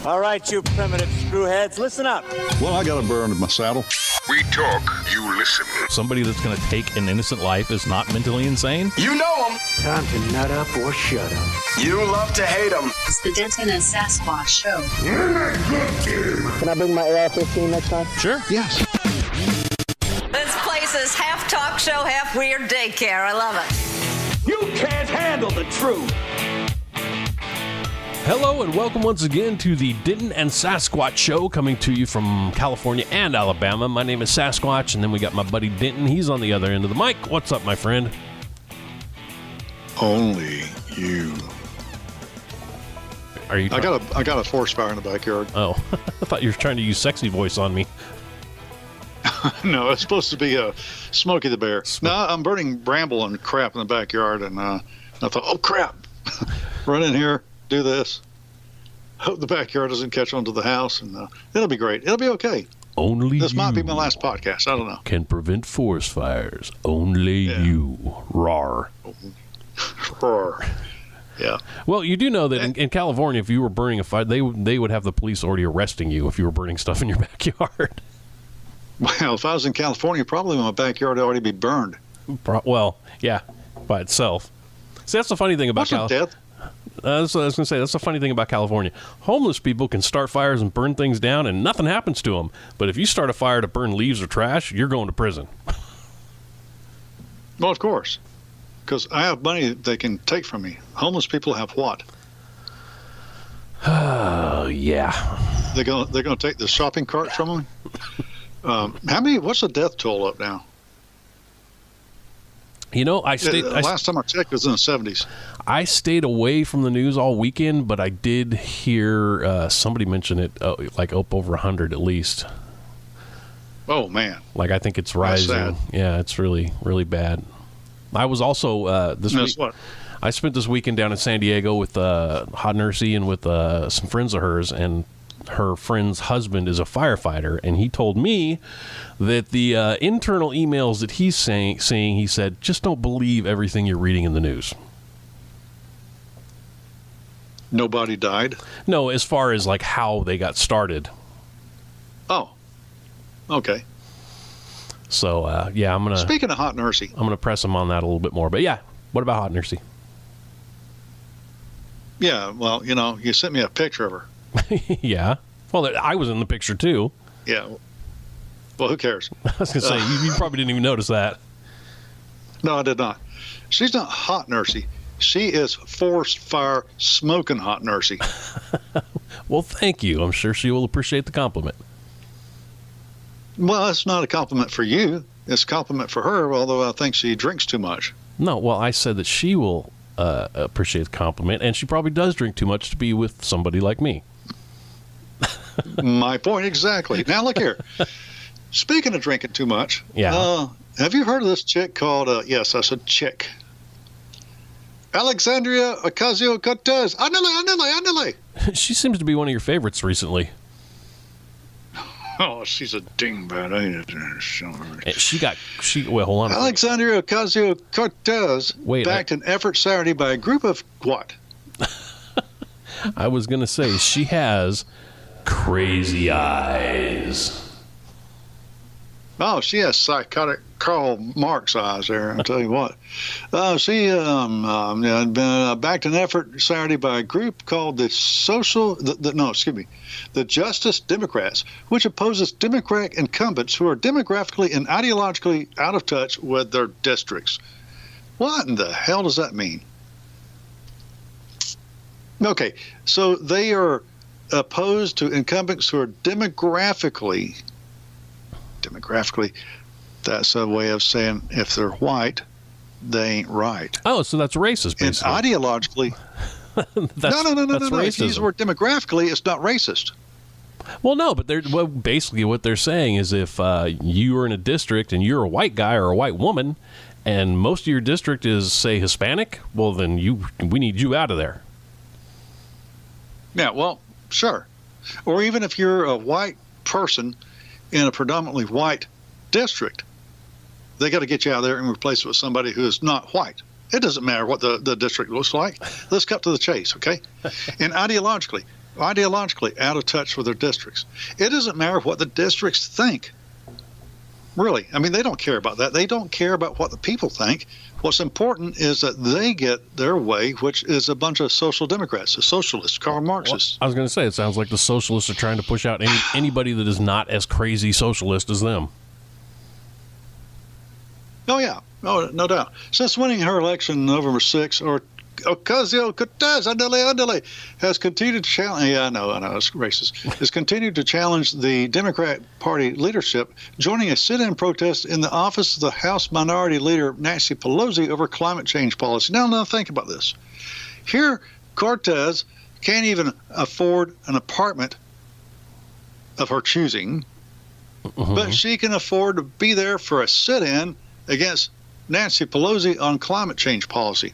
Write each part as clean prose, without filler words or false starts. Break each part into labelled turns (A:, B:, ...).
A: All right, you primitive screwheads, listen up.
B: Well, I got a burr under my saddle.
C: We talk, you listen.
D: Somebody that's going to take an innocent life is not mentally insane?
C: You know them.
A: Time to nut up or shut up.
C: You love to hate them.
E: It's the Denton and Sasquatch Show.
A: Can I bring my AR-15 next time?
D: Sure.
B: Yes.
F: This place is half talk show, half weird daycare. I love it.
A: You can't handle the truth.
D: Hello and welcome once again to the Denton and Sasquatch Show, coming to you from California and Alabama. My name is Sasquatch, and then we got my buddy Denton. He's on the other end of the mic. What's up, my friend?
B: Only you.
D: Are you?
B: I got a forest fire in the backyard.
D: Oh, I thought you were trying to use sexy voice on me.
B: No, it's supposed to be Smokey the Bear. No, I'm burning bramble and crap in the backyard, and I thought, oh crap, run in here, do this. Hope the backyard doesn't catch on to the house, and it'll be great. It'll be okay.
D: Only
B: this
D: you
B: might be my last podcast. I don't know.
D: can prevent forest fires. Only you. Rawr.
B: Roar. Yeah.
D: Well, you do know that in California, if you were burning a fire, they would have the police already arresting you if you were burning stuff in your backyard.
B: Well, if I was in California, probably my backyard would already be burned.
D: Well, yeah, by itself. See, that's the funny thing about California. That's what I was going to say. That's the funny thing about California. Homeless people can start fires and burn things down, and nothing happens to them. But if you start a fire to burn leaves or trash, you're going to prison.
B: Well, of course, because I have money they can take from me. Homeless people have what?
D: Oh, yeah.
B: They're going to take the shopping cart from me. How many? What's the death toll up now?
D: You know,
B: last time I checked, it was in the 70s.
D: I stayed away from the news all weekend, but I did hear somebody mention it, like up over 100 at least.
B: Oh man!
D: Like I think it's rising. Yeah, it's really, really bad. I was also this week. What? I spent this weekend down in San Diego with Hot Nursey and with some friends of hers, and her friend's husband is a firefighter, and he told me that the internal emails that he's saying, he said, just don't believe everything you're reading in the news.
B: Nobody died?
D: No, as far as like how they got started.
B: Oh, okay.
D: So, yeah, I'm going to...
B: Speaking of Hot Nursey.
D: I'm going to press him on that a little bit more. But yeah, what about Hot Nursey?
B: Yeah, well, you sent me a picture of her.
D: Yeah. Well, I was in the picture too.
B: Yeah. Well, who cares?
D: I was going to say, you probably didn't even notice that.
B: No, I did not. She's not Hot Nursey. She is forest fire smoking Hot Nursey.
D: Well, thank you. I'm sure she will appreciate the compliment.
B: Well, it's not a compliment for you. It's a compliment for her, although I think she drinks too much.
D: No, well, I said that she will appreciate the compliment, and she probably does drink too much to be with somebody like me.
B: My point exactly. Now, look here. Speaking of drinking too much,
D: yeah.
B: Have you heard of this chick called, yes, I said chick, Alexandria Ocasio-Cortez? Andale.
D: She seems to be one of your favorites recently.
B: Oh, she's a dingbat, ain't it?
D: Well, hold on.
B: Alexandria Ocasio-Cortez backed an effort Saturday by a group of what?
D: I was going to say, she has crazy eyes.
B: Oh, she has psychotic Karl Marx eyes there, I'll tell you what. She backed an effort Saturday by a group called the Justice Democrats, which opposes Democratic incumbents who are demographically and ideologically out of touch with their districts. What in the hell does that mean? Okay, so they are opposed to incumbents who are demographically, that's a way of saying if they're white, they ain't right.
D: Oh, so that's racist, basically.
B: And ideologically, no. If you use the word demographically, it's not racist.
D: Well, no, but basically what they're saying is if you are in a district and you're a white guy or a white woman, and most of your district is, say, Hispanic, well, then we need you out of there.
B: Yeah, well, sure. Or even if you're a white person in a predominantly white district, they got to get you out of there and replace it with somebody who is not white. It doesn't matter what the district looks like. Let's cut to the chase, okay? And ideologically, ideologically out of touch with their districts. It doesn't matter what the districts think. Really. I mean, they don't care about that. They don't care about what the people think. What's important is that they get their way, which is a bunch of social democrats, socialists, Karl Marxists.
D: Well, I was going to say, it sounds like the socialists are trying to push out anybody that is not as crazy socialist as them.
B: Oh, yeah. No doubt. Since winning her election November 6th, Ocasio-Cortez has continued to challenge. Yeah, I know, it's racist. Has continued to challenge the Democrat Party leadership, joining a sit-in protest in the office of the House Minority Leader Nancy Pelosi over climate change policy. Now think about this. Here, Cortez can't even afford an apartment of her choosing, but she can afford to be there for a sit-in against Nancy Pelosi on climate change policy.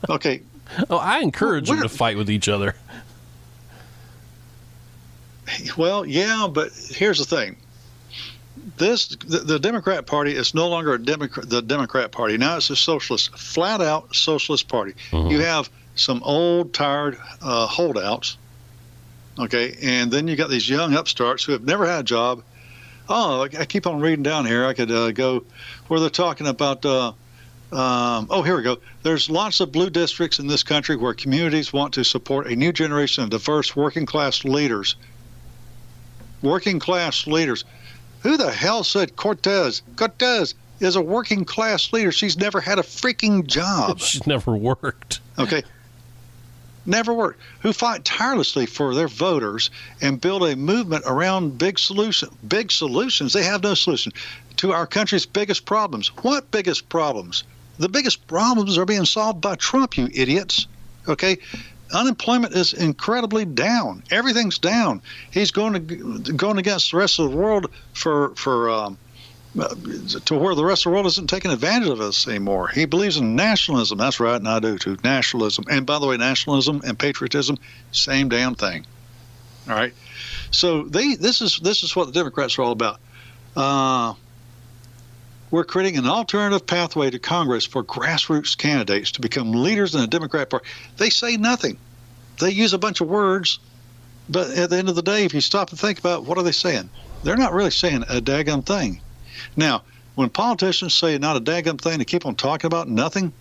B: Okay.
D: Oh, I encourage them to fight with each other.
B: Well, yeah, but here's the thing. The Democrat Party is no longer the Democrat Party. Now it's a socialist, flat-out socialist party. You have some old, tired holdouts, okay, and then you got these young upstarts who have never had a job. Oh, I keep on reading down here. I could go where they're talking about here we go. There's lots of blue districts in this country where communities want to support a new generation of diverse working-class leaders. Working-class leaders. Who the hell said Cortez? Cortez is a working-class leader. She's never had a freaking job.
D: She's never worked.
B: Okay. Never worked. Who fight tirelessly for their voters and build a movement around big solutions. Big solutions. They have no solution to our country's biggest problems. What biggest problems? The biggest problems are being solved by Trump, you idiots. Okay? Unemployment is incredibly down. Everything's down. He's going against the rest of the world to where the rest of the world isn't taking advantage of us anymore. He believes in nationalism. That's right, and I do too. Nationalism. And by the way, nationalism and patriotism, same damn thing. All right? So this is what the Democrats are all about. We're creating an alternative pathway to Congress for grassroots candidates to become leaders in the Democrat Party. They say nothing. They use a bunch of words, but at the end of the day, if you stop and think about what are they saying, they're not really saying a daggum thing. Now, when politicians say not a daggum thing, they keep on talking about nothing,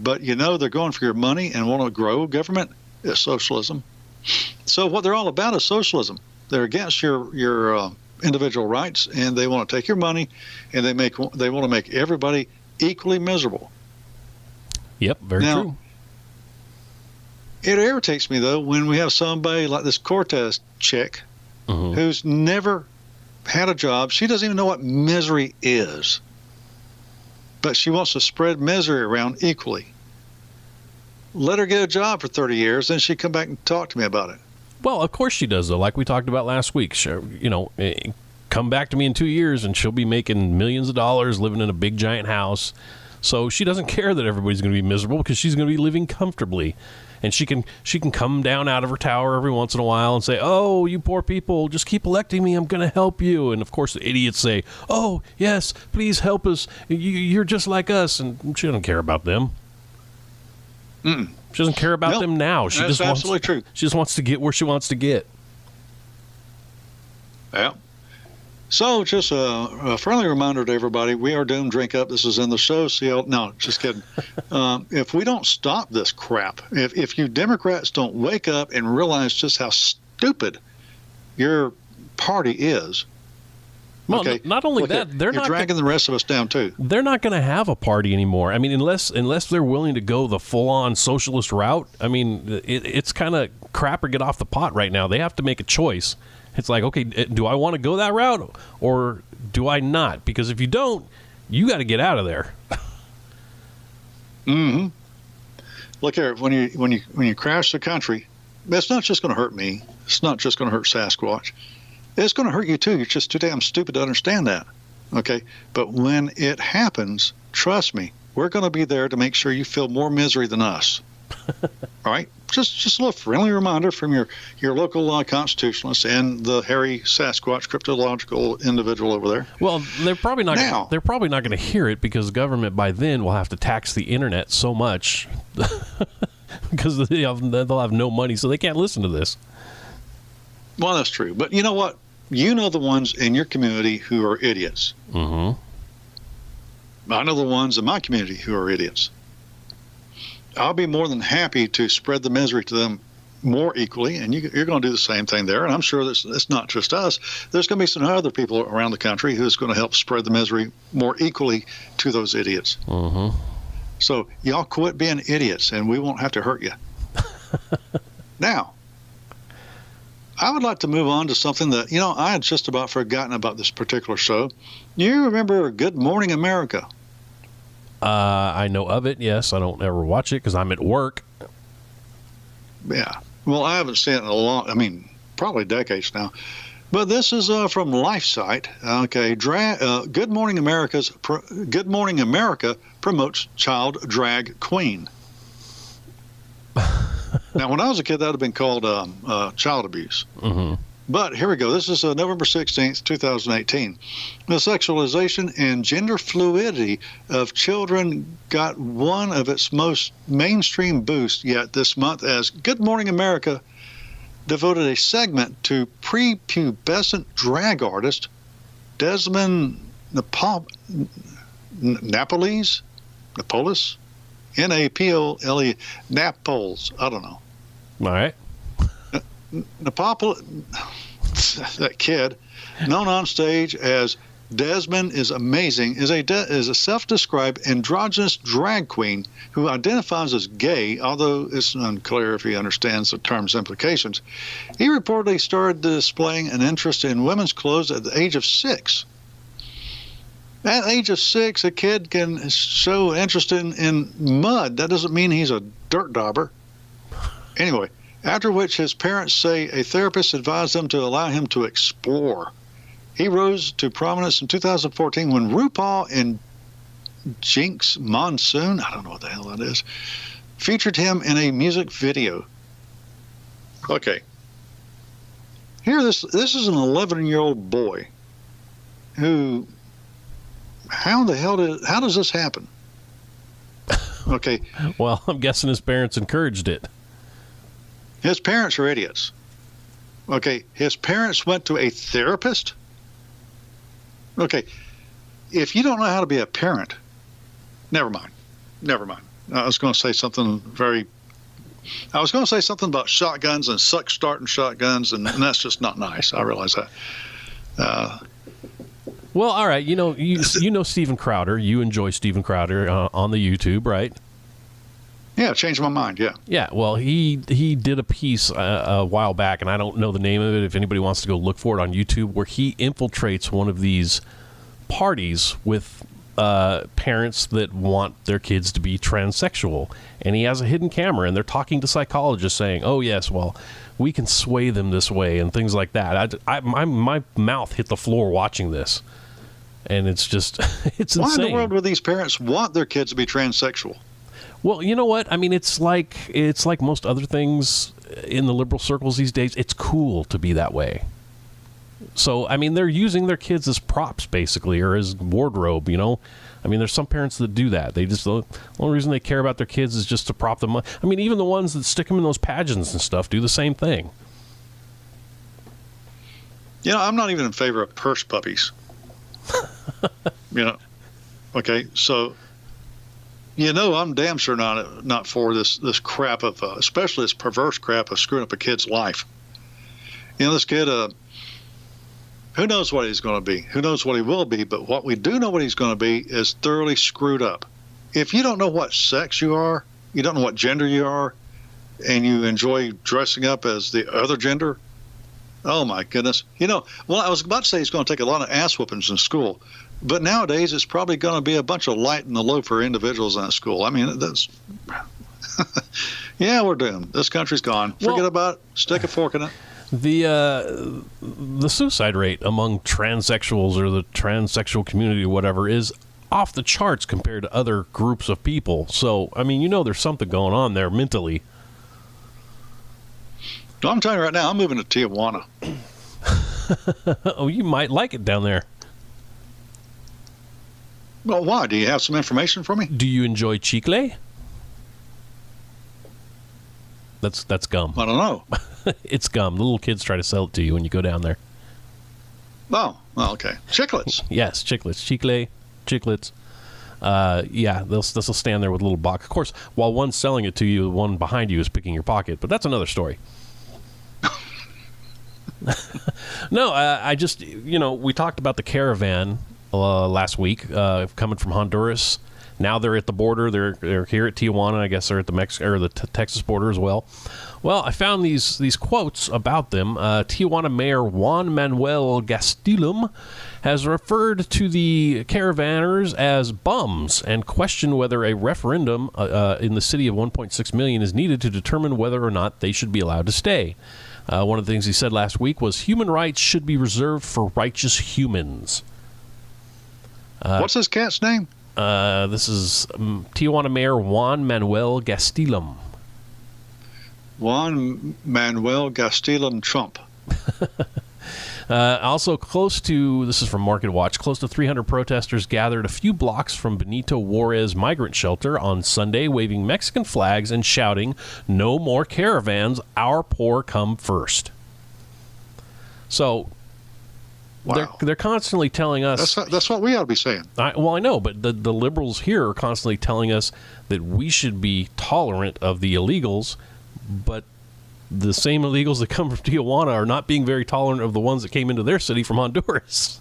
B: but they're going for your money and want to grow government, it's socialism. So what they're all about is socialism. They're against your individual rights, and they want to take your money, and they want to make everybody equally miserable.
D: Yep, very true.
B: It irritates me though when we have somebody like this Cortez chick who's never had a job. She doesn't even know what misery is, but she wants to spread misery around equally. Let her get a job for 30 years, then she'd come back and talk to me about it.
D: Well, of course she does, though. Like we talked about last week, come back to me in 2 years, and she'll be making millions of dollars, living in a big giant house. So she doesn't care that everybody's going to be miserable because she's going to be living comfortably, and she can come down out of her tower every once in a while and say, "Oh, you poor people, just keep electing me. I'm going to help you." And of course, the idiots say, "Oh, yes, please help us. You're just like us," and she doesn't care about them. She doesn't care about them now.
B: That's absolutely true.
D: She just wants to get where she wants to get.
B: Yeah. So just a friendly reminder to everybody, we are doomed. Drink up. This is in the show. No, just kidding. If we don't stop this crap, if you Democrats don't wake up and realize just how stupid your party is,
D: well, not only that,
B: you're dragging the rest of us down too.
D: They're not going to have a party anymore. I mean, unless they're willing to go the full-on socialist route. I mean, it's kind of crap or get off the pot right now. They have to make a choice. It's like, okay, do I want to go that route or do I not? Because if you don't, you got to get out of there.
B: Look here, when you crash the country, it's not just going to hurt me. It's not just going to hurt Sasquatch. It's going to hurt you too. You're just too damn stupid to understand that. Okay? But when it happens, trust me, we're going to be there to make sure you feel more misery than us. All right? Just a little friendly reminder from your local constitutionalist and the hairy Sasquatch cryptological individual over there.
D: Well, they're probably not going to hear it because government by then will have to tax the internet so much because they'll have no money, so they can't listen to this.
B: Well, that's true. But you know what? You know the ones in your community who are idiots.
D: Mm-hmm.
B: I know the ones in my community who are idiots. I'll be more than happy to spread the misery to them more equally, and you're going to do the same thing there. And I'm sure it's not just us. There's going to be some other people around the country who's going to help spread the misery more equally to those idiots.
D: Mm-hmm.
B: So y'all quit being idiots, and we won't have to hurt you. Now, I would like to move on to something that, I had just about forgotten about this particular show. You remember Good Morning America?
D: I know of it, yes. I don't ever watch it because I'm at work.
B: Yeah. Well, I haven't seen it probably decades now. But this is from LifeSite. Okay, Good Morning America promotes child drag queen. Now, when I was a kid, that would have been called child abuse.
D: Mm-hmm.
B: But here we go. This is November 16th, 2018. The sexualization and gender fluidity of children got one of its most mainstream boosts yet this month as Good Morning America devoted a segment to prepubescent drag artist Desmond Napoles, Napole, Napoles. I don't know.
D: All right.
B: That kid, known on stage as Desmond is Amazing, is a self-described androgynous drag queen who identifies as gay, although it's unclear if he understands the term's implications. He reportedly started displaying an interest in women's clothes at the age of 6. At the age of 6, a kid can show interest in mud. That doesn't mean he's a dirt dauber. Anyway, after which his parents say a therapist advised them to allow him to explore. He rose to prominence in 2014 when RuPaul and Jinx Monsoon, I don't know what the hell that is, featured him in a music video. Okay. Here, this is an 11-year-old boy who, how does this happen? Okay.
D: Well, I'm guessing his parents encouraged it.
B: His parents are idiots. Okay, his parents went to a therapist? Okay, if you don't know how to be a parent, never mind. I was going to say something about shotguns and starting shotguns, and that's just not nice. I realize that.
D: Well, all right, you know Steven Crowder. You enjoy Steven Crowder on the YouTube, right?
B: Yeah, changed my mind, yeah.
D: Yeah, well, he did a piece a while back, and I don't know the name of it. If anybody wants to go look for it on YouTube, where he infiltrates one of these parties with parents that want their kids to be transsexual. And he has a hidden camera, and they're talking to psychologists saying, oh, yes, well, we can sway them this way and things like that. My mouth hit the floor watching this. And it's just, it's insane.
B: Why in the world would these parents want their kids to be transsexual?
D: Well, you know what? I mean, it's like most other things in the liberal circles these days. It's cool to be that way. So, I mean, they're using their kids as props, basically, or as wardrobe, I mean, there's some parents that do that. The only reason they care about their kids is just to prop them up. I mean, even the ones that stick them in those pageants and stuff do the same thing.
B: I'm not even in favor of purse puppies. Okay, so... I'm damn sure not for this crap of, especially this perverse crap of screwing up a kid's life. This kid, who knows what he's going to be? Who knows what he will be? But what we do know what he's going to be is thoroughly screwed up. If you don't know what sex you are, you don't know what gender you are, and you enjoy dressing up as the other gender, oh my goodness. Well, I was about to say he's going to take a lot of ass whoopings in school. But nowadays, it's probably going to be a bunch of light in the loafer individuals in that school. I mean, that's... yeah, we're doomed. This country's gone. Forget about it. Stick a fork in it.
D: The suicide rate among transsexuals or the transsexual community or whatever is off the charts compared to other groups of people. So, I mean, there's something going on there mentally.
B: No, I'm telling you right now, I'm moving to Tijuana.
D: Oh, you might like it down there.
B: Well, why? Do you have some information for me?
D: Do you enjoy chicle? That's gum.
B: I don't know.
D: It's gum. The little kids try to sell it to you when you go down there.
B: Oh, well, okay. Chiclets.
D: Yes, chiclets. Chiclets. Yeah, they'll stand there with a little box. Of course, while one's selling it to you, the one behind you is picking your pocket. But that's another story. No, I just, we talked about the caravan last week coming from Honduras. Now they're at the border. They're here at Tijuana. I guess they're at the Texas border as well. Well, I found these quotes about them. Tijuana Mayor Juan Manuel Gastelum has referred to the caravanners as bums and questioned whether a referendum in the city of 1.6 million is needed to determine whether or not they should be allowed to stay. One of the things he said last week was human rights should be reserved for righteous humans.
B: What's this cat's name?
D: This is Tijuana Mayor Juan Manuel Gastelum.
B: Juan Manuel Gastelum Trump.
D: Also this is from Market Watch, close to 300 protesters gathered a few blocks from Benito Juarez migrant shelter on Sunday, waving Mexican flags and shouting, "No more caravans, our poor come first." So,
B: wow.
D: They're constantly telling us...
B: That's what we ought to be saying.
D: I know, but the liberals here are constantly telling us that we should be tolerant of the illegals, but the same illegals that come from Tijuana are not being very tolerant of the ones that came into their city from Honduras.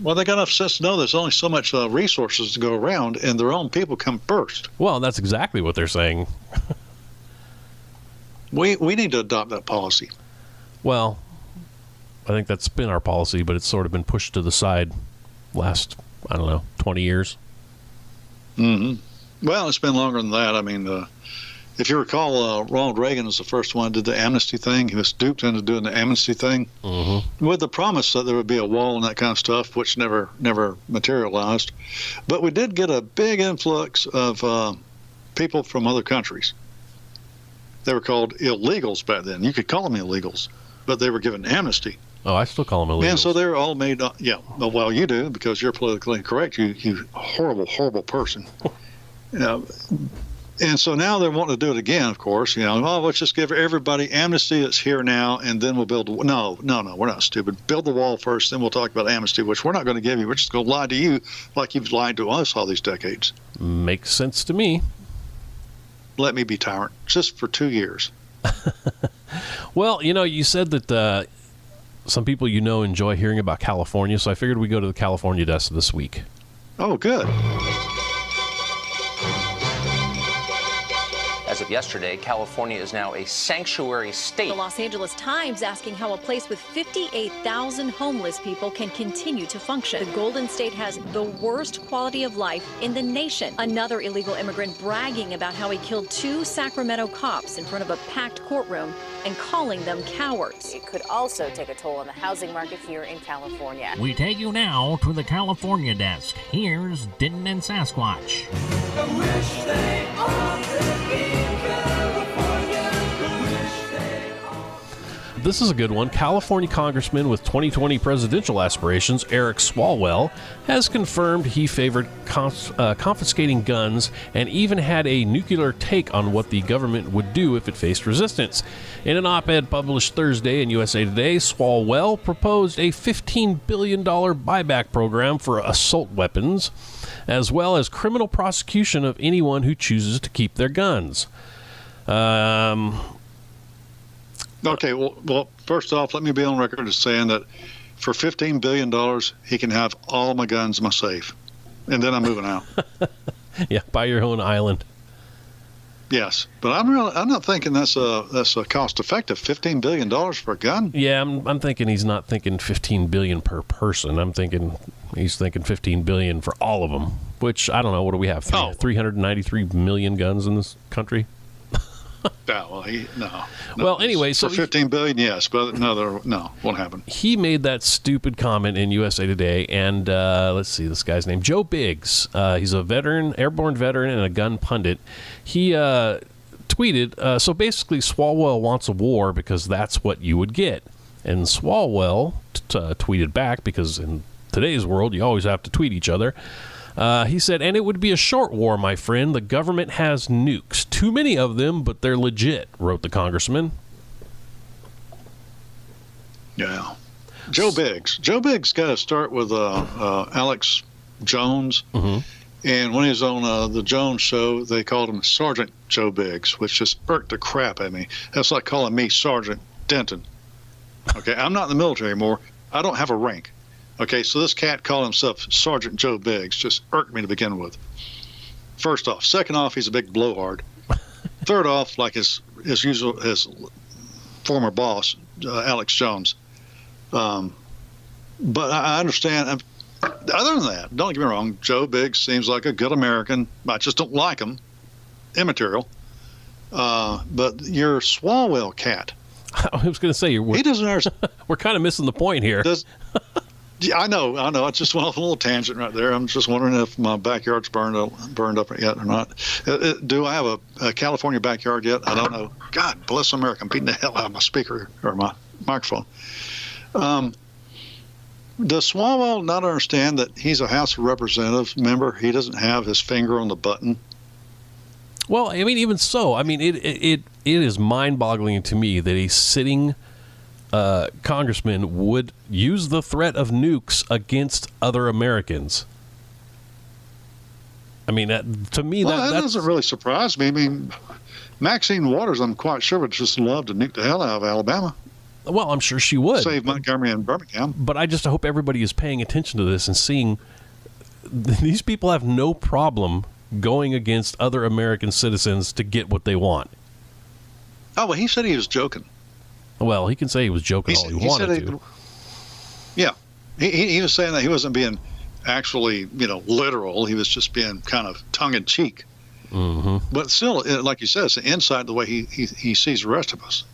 B: Well, they got enough sense to know there's only so much resources to go around, and their own people come first.
D: Well, that's exactly what they're saying.
B: We need to adopt that policy.
D: Well, I think that's been our policy, but it's sort of been pushed to the side last, 20 years.
B: Mm-hmm. Well, it's been longer than that. I mean, if you recall, Ronald Reagan was the first one who did the amnesty thing. He was duped into doing the amnesty thing with the promise that there would be a wall and that kind of stuff, which never materialized. But we did get a big influx of people from other countries. They were called illegals back then. You could call them illegals, but they were given amnesty.
D: Oh, I still call them illegals.
B: And so they're all made up. Yeah, well, you do, because you're politically incorrect. You horrible, horrible person. And so now they're wanting to do it again, of course. Let's just give everybody amnesty that's here now, and then we'll build a wall. No, we're not stupid. Build the wall first, then we'll talk about amnesty, which we're not going to give you. We're just going to lie to you like you've lied to us all these decades.
D: Makes sense to me.
B: Let me be tyrant, just for 2 years.
D: Well, you said that some people enjoy hearing about California, so I figured we'd go to the California desk this week.
B: Oh, good.
G: As of yesterday, California is now a sanctuary state.
H: The Los Angeles Times asking how a place with 58,000 homeless people can continue to function. The Golden State has the worst quality of life in the nation. Another illegal immigrant bragging about how he killed 2 Sacramento cops in front of a packed courtroom and calling them cowards.
I: It could also take a toll on the housing market here in California.
J: We take you now to the California desk. Here's Denton and Sasquatch.
K: I wish they all could be California.
D: This is a good one. California Congressman with 2020 presidential aspirations, Eric Swalwell, has confirmed he favored confiscating guns and even had a nuclear take on what the government would do if it faced resistance. In an op-ed published Thursday in USA Today, Swalwell proposed a $15 billion buyback program for assault weapons, as well as criminal prosecution of anyone who chooses to keep their guns.
B: Okay, well, first off, let me be on record as saying that for $15 billion, he can have all my guns in my safe. And then I'm moving out.
D: Yeah, buy your own island.
B: Yes, but I'm not thinking that's a cost effective. $15 billion for a gun.
D: Yeah, I'm thinking he's not thinking $15 billion per person. I'm thinking he's thinking $15 billion for all of them. Which I don't know. What do we have? 393 million guns in this country.
B: No.
D: Well, anyway, so
B: for $15 billion, yes, but no, won't happen.
D: He made that stupid comment in USA Today, and let's see this guy's name, Joe Biggs. He's a veteran, airborne veteran, and a gun pundit. He tweeted, so basically, Swalwell wants a war because that's what you would get. And Swalwell tweeted back, because in today's world, you always have to tweet each other. He said, and it would be a short war, my friend. The government has nukes. Too many of them, but they're legit, wrote the congressman.
B: Yeah. Joe Biggs. Joe Biggs got to start with Alex Jones.
D: Mm-hmm.
B: And when he was on the Jones show, they called him Sergeant Joe Biggs, which just irked the crap at me. That's like calling me Sergeant Denton. Okay, I'm not in the military anymore. I don't have a rank. Okay, so this cat calling himself Sergeant Joe Biggs just irked me to begin with. First off. Second off, he's a big blowhard. Third off, like his former boss, Alex Jones. But I understand. Other than that, don't get me wrong, Joe Biggs seems like a good American. I just don't like him. Immaterial. But your Swalwell cat.
D: I was going to say,
B: he doesn't understand.
D: We're kind of missing the point here.
B: Yeah, I know. I just went off a little tangent right there. I'm just wondering if my backyard's burned up yet or not. Do I have a California backyard yet? I don't know. God bless America. I'm beating the hell out of my speaker or my microphone. Does Swalwell not understand that he's a House of Representatives member? He doesn't have his finger on the button.
D: Well, I mean, even so, I mean, it is mind-boggling to me that a sitting congressman would use the threat of nukes against other Americans. I mean, to me,
B: that doesn't really surprise me. I mean, Maxine Waters, I'm quite sure, would just love to nuke the hell out of Alabama.
D: Well, I'm sure she would.
B: Save Montgomery and Birmingham.
D: But I just hope everybody is paying attention to this and seeing these people have no problem going against other American citizens to get what they want.
B: Oh, well, he said he was joking.
D: Well, he can say he was joking all he wanted to.
B: Yeah. He was saying that he wasn't being actually, literal. He was just being kind of tongue-in-cheek.
D: Mm-hmm.
B: But still, like you said, it's an insight the way he sees the rest of us.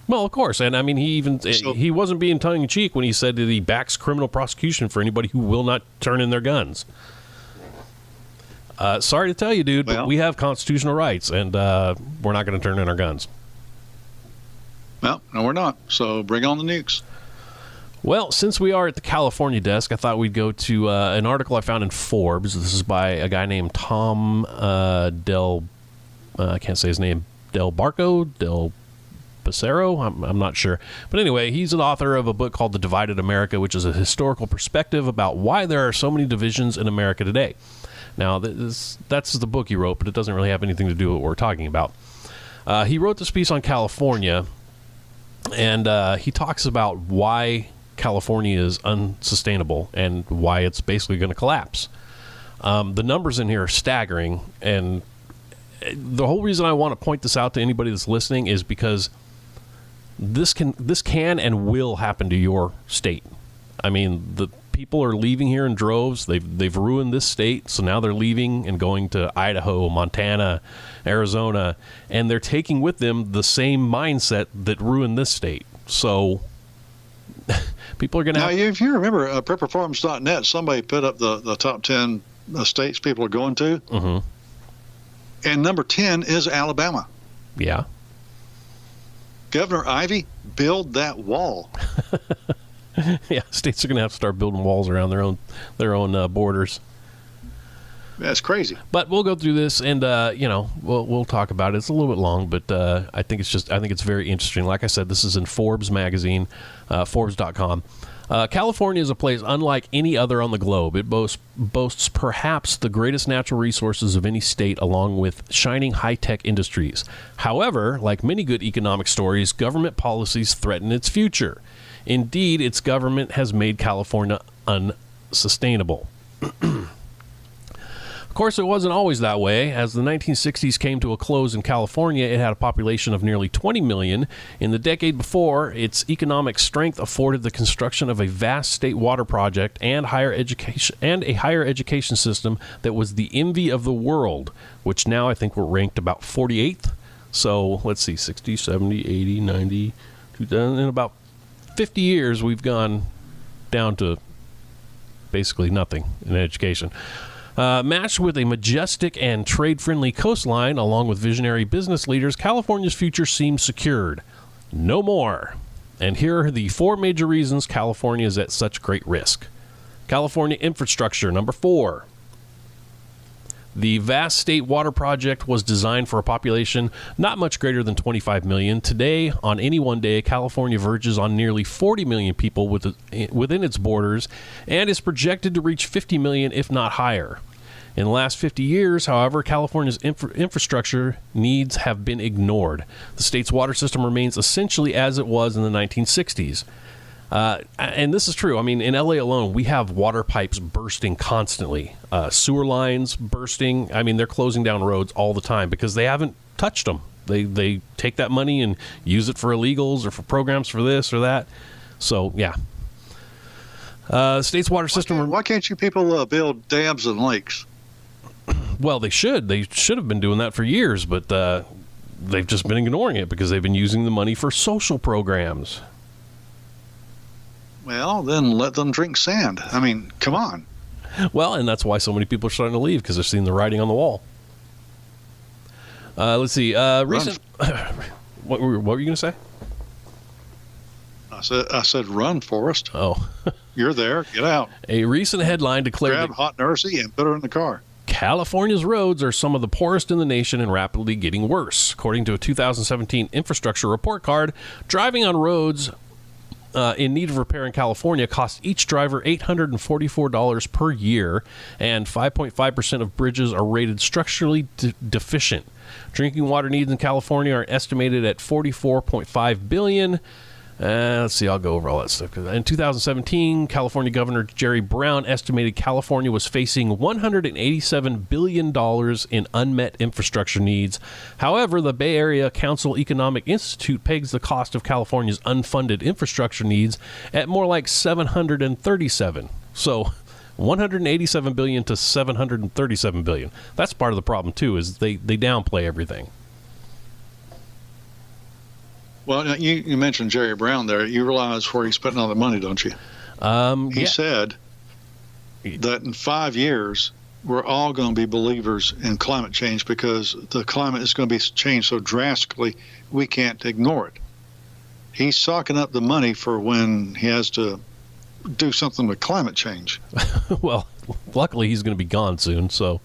D: Well, of course. And, I mean, he wasn't being tongue-in-cheek when he said that he backs criminal prosecution for anybody who will not turn in their guns. Sorry to tell you, dude, but we have constitutional rights, and we're not going to turn in our guns.
B: Well, no, we're not. So bring on the nukes.
D: Well, since we are at the California desk, I thought we'd go to an article I found in Forbes. This is by a guy named Tom I can't say his name, Del Pacero? I'm not sure. But anyway, he's an author of a book called The Divided America, which is a historical perspective about why there are so many divisions in America today. Now, that's the book he wrote, but it doesn't really have anything to do with what we're talking about. He wrote this piece on California, and he talks about why California is unsustainable and why it's basically going to collapse. The numbers in here are staggering, and the whole reason I want to point this out to anybody that's listening is because this can and will happen to your state. I mean, the people are leaving here in droves. They've ruined this state, so now they're leaving and going to Idaho, Montana, Arizona, and they're taking with them the same mindset that ruined this state. So people are going to
B: now, if you remember, prepperforms.net, somebody put up the top 10 states people are going to.
D: Mm-hmm.
B: And number 10 is Alabama.
D: Yeah.
B: Governor Ivey, build that wall.
D: Yeah, states are going to have to start building walls around their own borders.
B: That's crazy.
D: But we'll go through this, and we'll talk about it. It's a little bit long, but I think it's very interesting. Like I said, this is in Forbes magazine, Forbes.com. California is a place unlike any other on the globe. It boasts perhaps the greatest natural resources of any state, along with shining high-tech industries. However, like many good economic stories, government policies threaten its future. Indeed, its government has made California unsustainable. Of course, it wasn't always that way. As the 1960s came to a close in California, it had a population of nearly 20 million. In the decade before, its economic strength afforded the construction of a vast state water project and a higher education system that was the envy of the world, which now I think we're ranked about 48th. So let's see, 60, 70, 80, 90, 2000. In about 50 years, we've gone down to basically nothing in education. Matched with a majestic and trade-friendly coastline, along with visionary business leaders, California's future seems secured. No more. And here are the 4 major reasons California is at such great risk. California infrastructure, number 4. The vast state water project was designed for a population not much greater than 25 million. Today, on any one day, California verges on nearly 40 million people within its borders and is projected to reach 50 million, if not higher. In the last 50 years, however, California's infrastructure needs have been ignored. The state's water system remains essentially as it was in the 1960s. And this is true. I mean, in LA alone, we have water pipes bursting constantly, sewer lines bursting. I mean, they're closing down roads all the time because they haven't touched them. They take that money and use it for illegals or for programs for this or that. So, yeah. State's water system.
B: Why can't you people build dams and lakes?
D: Well, they should. They should have been doing that for years, but they've just been ignoring it because they've been using the money for social programs.
B: Well, then let them drink sand. I mean, come on.
D: Well, and that's why so many people are starting to leave, because they're seeing the writing on the wall. Let's see. Recent. What were you going to say?
B: I said, run, Forrest.
D: Oh.
B: You're there. Get out.
D: A recent headline declared
B: grab hot nursey and put her in the car.
D: California's roads are some of the poorest in the nation and rapidly getting worse. According to a 2017 infrastructure report card, driving on roads in need of repair in California costs each driver $844 per year, and 5.5% of bridges are rated structurally deficient. Drinking water needs in California are estimated at $44.5 billion. Let's see, I'll go over all that stuff. In 2017, California Governor Jerry Brown estimated California was facing $187 billion in unmet infrastructure needs. However, the Bay Area Council Economic Institute pegs the cost of California's unfunded infrastructure needs at more like $737. So, $187 billion to $737 billion. That's part of the problem, too, is they downplay everything.
B: Well, you mentioned Jerry Brown there. You realize where he's spending all the money, don't you? He said that in 5 years, we're all going to be believers in climate change because the climate is going to be changed so drastically, we can't ignore it. He's socking up the money for when he has to do something with climate change.
D: Well, luckily he's going to be gone soon, so...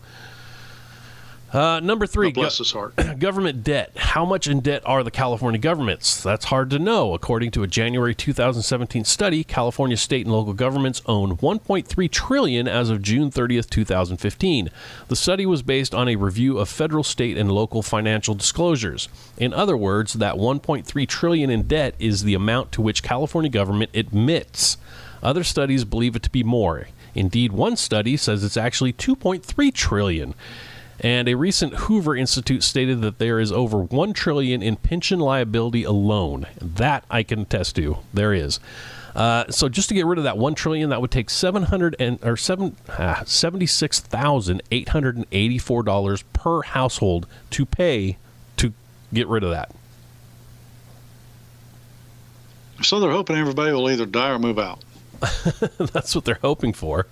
D: Number 3,
B: bless his heart.
D: Government debt. How much in debt are the California governments? That's hard to know. According to a January 2017 study, California state and local governments own $1.3 trillion as of June 30th, 2015. The study was based on a review of federal, state, and local financial disclosures. In other words, that $1.3 trillion in debt is the amount to which California government admits. Other studies believe it to be more. Indeed, one study says it's actually $2.3 trillion. And a recent Hoover Institute stated that there is over $1 trillion in pension liability alone. That I can attest to. There is. So just to get rid of that $1 trillion, that would take $76,884 per household to pay to get rid of that.
B: So they're hoping everybody will either die or move out.
D: That's what they're hoping for.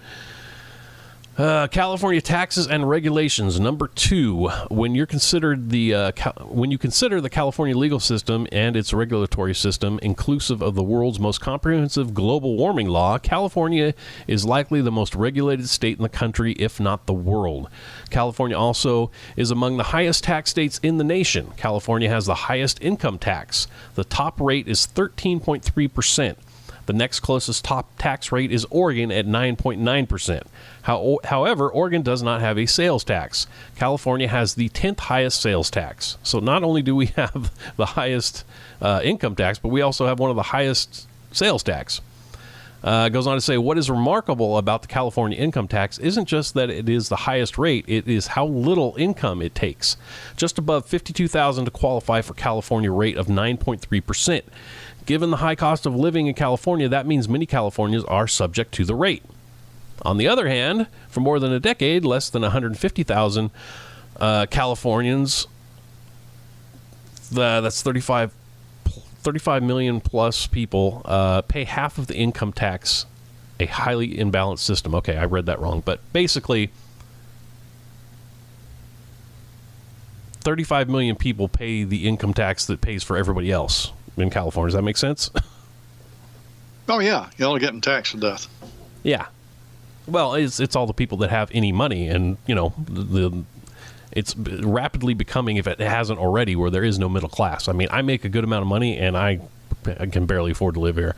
D: California taxes and regulations. Number 2, when you consider the California legal system and its regulatory system, inclusive of the world's most comprehensive global warming law, California is likely the most regulated state in the country, if not the world. California also is among the highest tax states in the nation. California has the highest income tax. The top rate is 13.3%. The next closest top tax rate is Oregon at 9.9%. However, Oregon does not have a sales tax. California has the 10th highest sales tax. So not only do we have the highest income tax, but we also have one of the highest sales tax. It goes on to say, what is remarkable about the California income tax isn't just that it is the highest rate, it is how little income it takes. Just above $52,000 to qualify for California rate of 9.3%. Given the high cost of living in California, that means many Californians are subject to the rate. On the other hand, for more than a decade, less than 150,000 Californians, that's 35 million plus people, pay half of the income tax, a highly imbalanced system. Okay, I read that wrong, but basically 35 million people pay the income tax that pays for everybody else in California. Does that make sense?
B: Oh, yeah. Y'all are getting taxed to death.
D: Yeah. Well, it's all the people that have any money, and, you know, the It's rapidly becoming, if it hasn't already, where there is no middle class. I mean, I make a good amount of money, and I can barely afford to live here.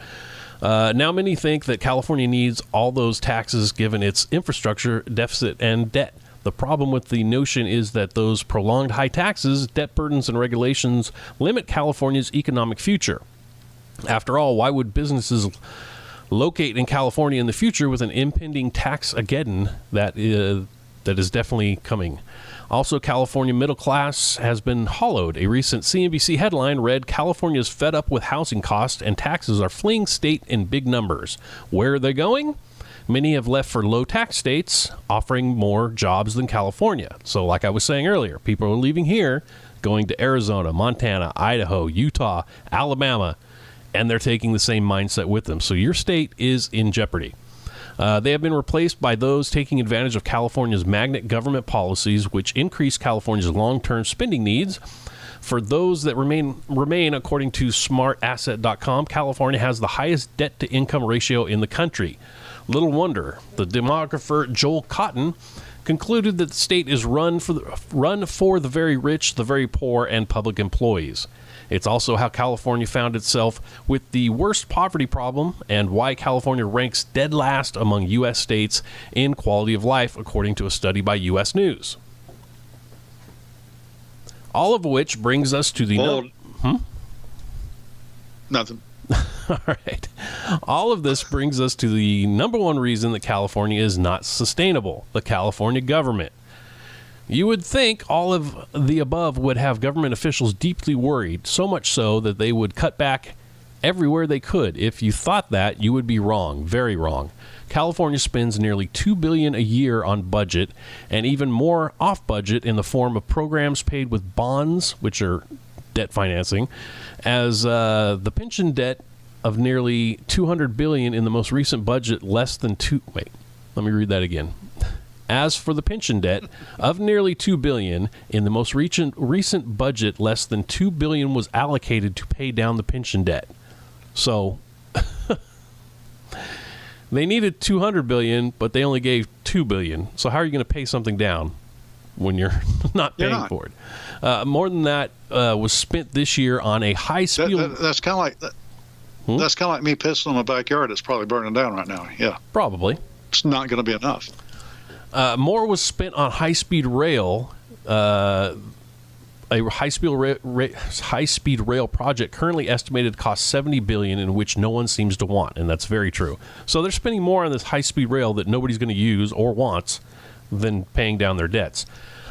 D: Now many think that California needs all those taxes given its infrastructure deficit and debt. The problem with the notion is that those prolonged high taxes, debt burdens, and regulations limit California's economic future. After all, why would businesses locate in California in the future with an impending tax-ageddon that is definitely coming? Also, California middle class has been hollowed. A recent CNBC headline read, "California's fed up with housing costs and taxes are fleeing state in big numbers." Where are they going? Many have left for low-tax states, offering more jobs than California. So like I was saying earlier, people are leaving here, going to Arizona, Montana, Idaho, Utah, Alabama, and they're taking the same mindset with them. So your state is in jeopardy. They have been replaced by those taking advantage of California's magnet government policies, which increase California's long-term spending needs. For those that remain, according to smartasset.com, California has the highest debt-to-income ratio in the country. Little wonder. The demographer Joel Cotton concluded that the state is run for the very rich, the very poor, and public employees. It's also how California found itself with the worst poverty problem and why California ranks dead last among U.S. states in quality of life, according to a study by U.S. News. All of which brings us to the...
B: Nothing.
D: All right. All of this brings us to the number one reason that California is not sustainable, the California government. You would think all of the above would have government officials deeply worried, so much so that they would cut back everywhere they could. If you thought that, you would be wrong, very wrong. California spends nearly $2 billion a year on budget, and even more off budget in the form of programs paid with bonds, which are debt financing, as the pension debt of nearly $200 billion in the most recent budget, less than Wait, let me read that again. As for the pension debt of nearly $2 billion, in the most recent budget, less than $2 billion was allocated to pay down the pension debt. So they needed $200 billion, but they only gave $2 billion. So how are you going to pay something down when you're not paying for it? More than that was spent this year on a high-speed...
B: That's kind of like that. That's kind of like me pissing on my backyard. It's probably burning down right now. Yeah,
D: probably.
B: It's not going to be enough.
D: More was spent on high-speed rail. A high-speed rail project currently estimated to cost $70 billion, in which no one seems to want, and that's very true. So they're spending more on this high-speed rail that nobody's going to use or wants than paying down their debts.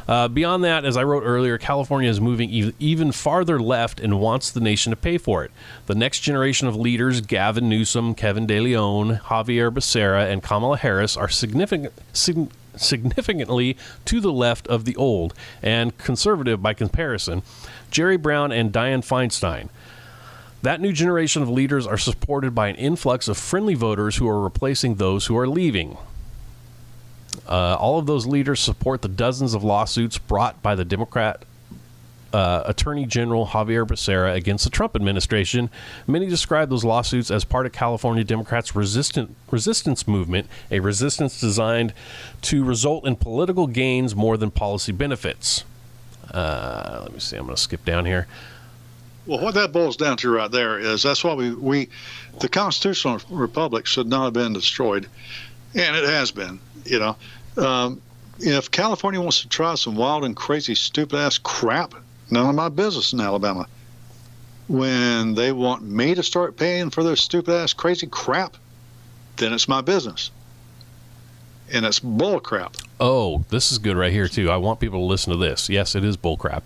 D: Beyond that, as I wrote earlier, California is moving even farther left and wants the nation to pay for it. The next generation of leaders, Gavin Newsom, Kevin De Leon, Javier Becerra, and Kamala Harris, are significantly to the left of the old and conservative by comparison, Jerry Brown and Dianne Feinstein. That new generation of leaders are supported by an influx of friendly voters who are replacing those who are leaving. All of those leaders support the dozens of lawsuits brought by the Democrat Attorney General Javier Becerra against the Trump administration. Many describe those lawsuits as part of California Democrats' resistance movement, a resistance designed to result in political gains more than policy benefits. Let me see. I'm going to skip down here.
B: Well, what that boils down to right there is that's why the constitutional republic should not have been destroyed, and it has been. If California wants to try some wild and crazy, stupid-ass crap, none of my business in Alabama. When they want me to start paying for their stupid-ass, crazy crap, then it's my business. And it's bull crap.
D: Oh, this is good right here, too. I want people to listen to this. Yes, it is bull crap.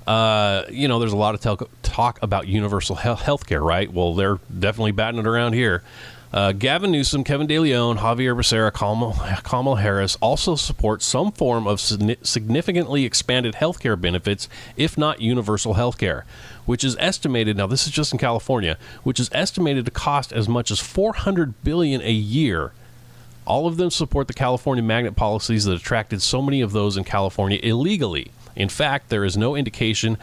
D: There's a lot of talk about universal health care, right? Well, they're definitely batting it around here. Gavin Newsom, Kevin De Leon, Javier Becerra, Kamala Harris also support some form of significantly expanded health care benefits, if not universal health care, which is estimated, now this is just in California, which is estimated to cost as much as $400 billion a year. All of them support the California magnet policies that attracted so many of those in California illegally. In fact, there is no indication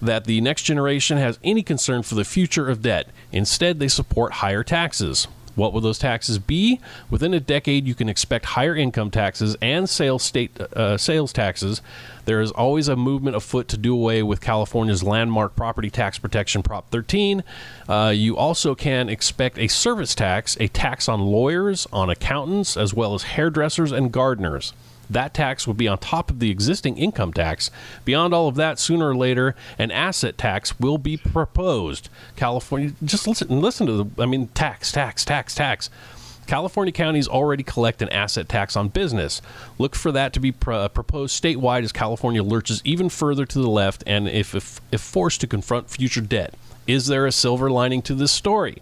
D: that the next generation has any concern for the future of debt. Instead, they support higher taxes. What will those taxes be? Within a decade, you can expect higher income taxes and sales taxes. There is always a movement afoot to do away with California's landmark property tax protection, Prop 13. You also can expect a service tax, a tax on lawyers, on accountants, as well as hairdressers and gardeners. That tax will be on top of the existing income tax. Beyond all of that, sooner or later, an asset tax will be proposed. California, just listen to tax. California counties already collect an asset tax on business. Look for that to be proposed statewide as California lurches even further to the left and if forced to confront future debt. Is there a silver lining to this story?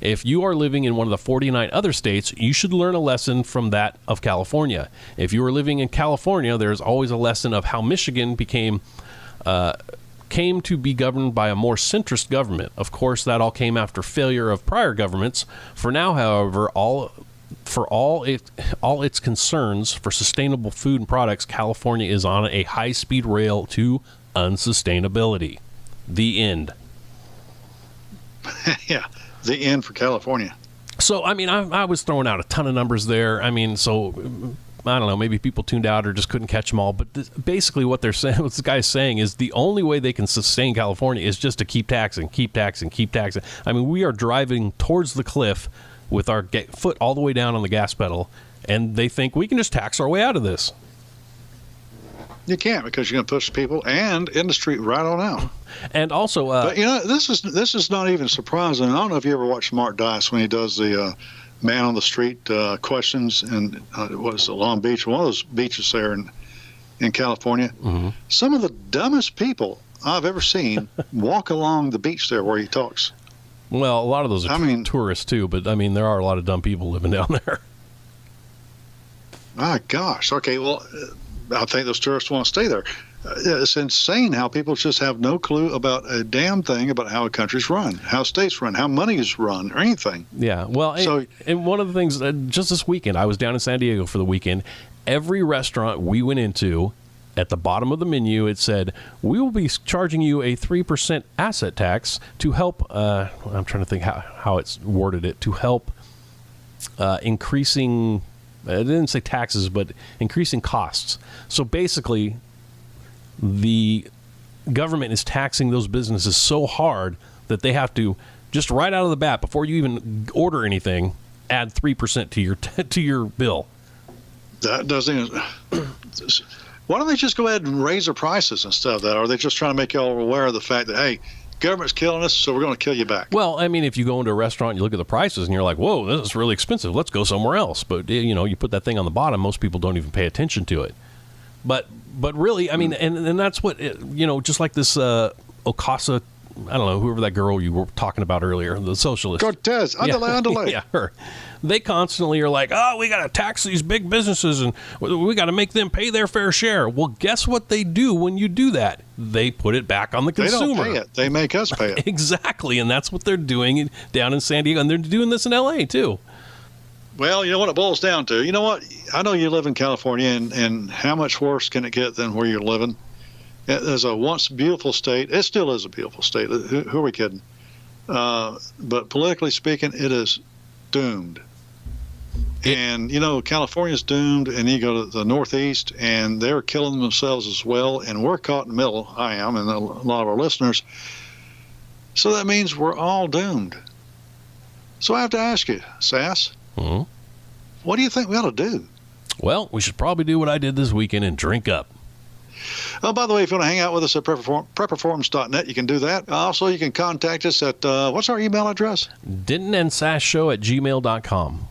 D: If you are living in one of the 49 other states, you should learn a lesson from that of California. If you are living in California, there is always a lesson of how Michigan came to be governed by a more centrist government. Of course, that all came after failure of prior governments. For now, however, all its concerns for sustainable food and products, California is on a high-speed rail to unsustainability. The end.
B: Yeah. The end for California.
D: So, I mean, I was throwing out a ton of numbers there. I mean, so, I don't know, maybe people tuned out or just couldn't catch them all. But basically what they're saying, what this guy's saying is the only way they can sustain California is just to keep taxing. I mean, we are driving towards the cliff with our foot all the way down on the gas pedal, and they think we can just tax our way out of this.
B: You can't, because you're going to push people and industry right on out.
D: And also,
B: but you know, this is not even surprising. I don't know if you ever watched Mark Dice when he does the man on the street questions in what is it, Long Beach, one of those beaches there in California. Mm-hmm. Some of the dumbest people I've ever seen walk along the beach there where he talks.
D: Well, a lot of those are tourists too, but I mean, there are a lot of dumb people living down there.
B: My gosh. Okay, well, I think those tourists want to stay there. It's insane how people just have no clue about a damn thing about how a country's run, how states run, how money is run, or anything.
D: Yeah, well, and one of the things, just this weekend, I was down in San Diego for the weekend. Every restaurant we went into, at the bottom of the menu, it said, we will be charging you a 3% asset tax to help, I'm trying to think how it's worded it, to help increasing, I didn't say taxes, but increasing costs. So basically, the government is taxing those businesses so hard that they have to, just right out of the bat, before you even order anything, add 3% to your bill.
B: That doesn't. Why don't they just go ahead and raise their prices and stuff? That, or are they just trying to make you all aware of the fact that, hey, government's killing us, so we're going to kill you back?
D: Well, I mean, if you go into a restaurant and you look at the prices and you're like, whoa, this is really expensive, let's go somewhere else. But, you know, you put that thing on the bottom, most people don't even pay attention to it. But really, I mean, and that's what, you know, just like this Ocasa, I don't know, whoever that girl you were talking about earlier, the socialist.
B: Cortez, underlay.
D: Yeah, her. They constantly are like, oh, we got to tax these big businesses and we got to make them pay their fair share. Well, guess what they do when you do that? They put it back on the consumer.
B: They don't pay it. They make us pay it.
D: Exactly, and that's what they're doing down in San Diego, and they're doing this in L.A., too.
B: Well, you know what it boils down to? You know what? I know you live in California, and how much worse can it get than where you're living? As a once beautiful state, it still is a beautiful state. Who are we kidding? But politically speaking, it is doomed. And, you know, California's doomed, and you go to the Northeast, and they're killing themselves as well, and we're caught in the middle. I am, and a lot of our listeners. So that means we're all doomed. So I have to ask you, Sass, what do you think we ought to do?
D: Well, we should probably do what I did this weekend and drink up.
B: Oh, by the way, if you want to hang out with us at prepperforms.net, you can do that. Also, you can contact us at, what's our email address? DentonandSassShow@gmail.com.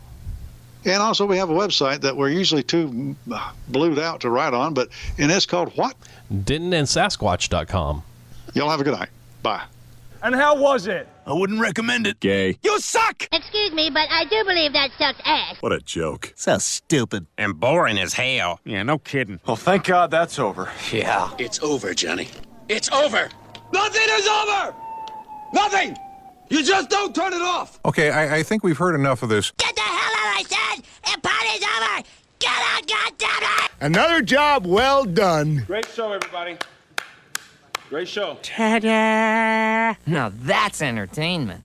B: And also, we have a website that we're usually too blued out to write on, and it's called what?
D: DentonandSasquatch.com.
B: Y'all have a good night. Bye.
L: And how was it?
M: I wouldn't recommend it. Gay.
L: You suck!
N: Excuse me, but I do believe that sucks ass.
M: What a joke.
O: So stupid.
P: And boring as hell.
L: Yeah, no kidding.
Q: Well, thank God that's over.
P: Yeah.
R: It's over, Johnny.
P: It's over!
L: Nothing is over! Nothing! You just don't turn it off!
S: Okay, I think we've heard enough of this.
N: Get the hell out, I said! The party's over! Get out, goddammit!
Q: Another job well done.
L: Great show, everybody. Great show.
O: Ta-da! Now that's entertainment.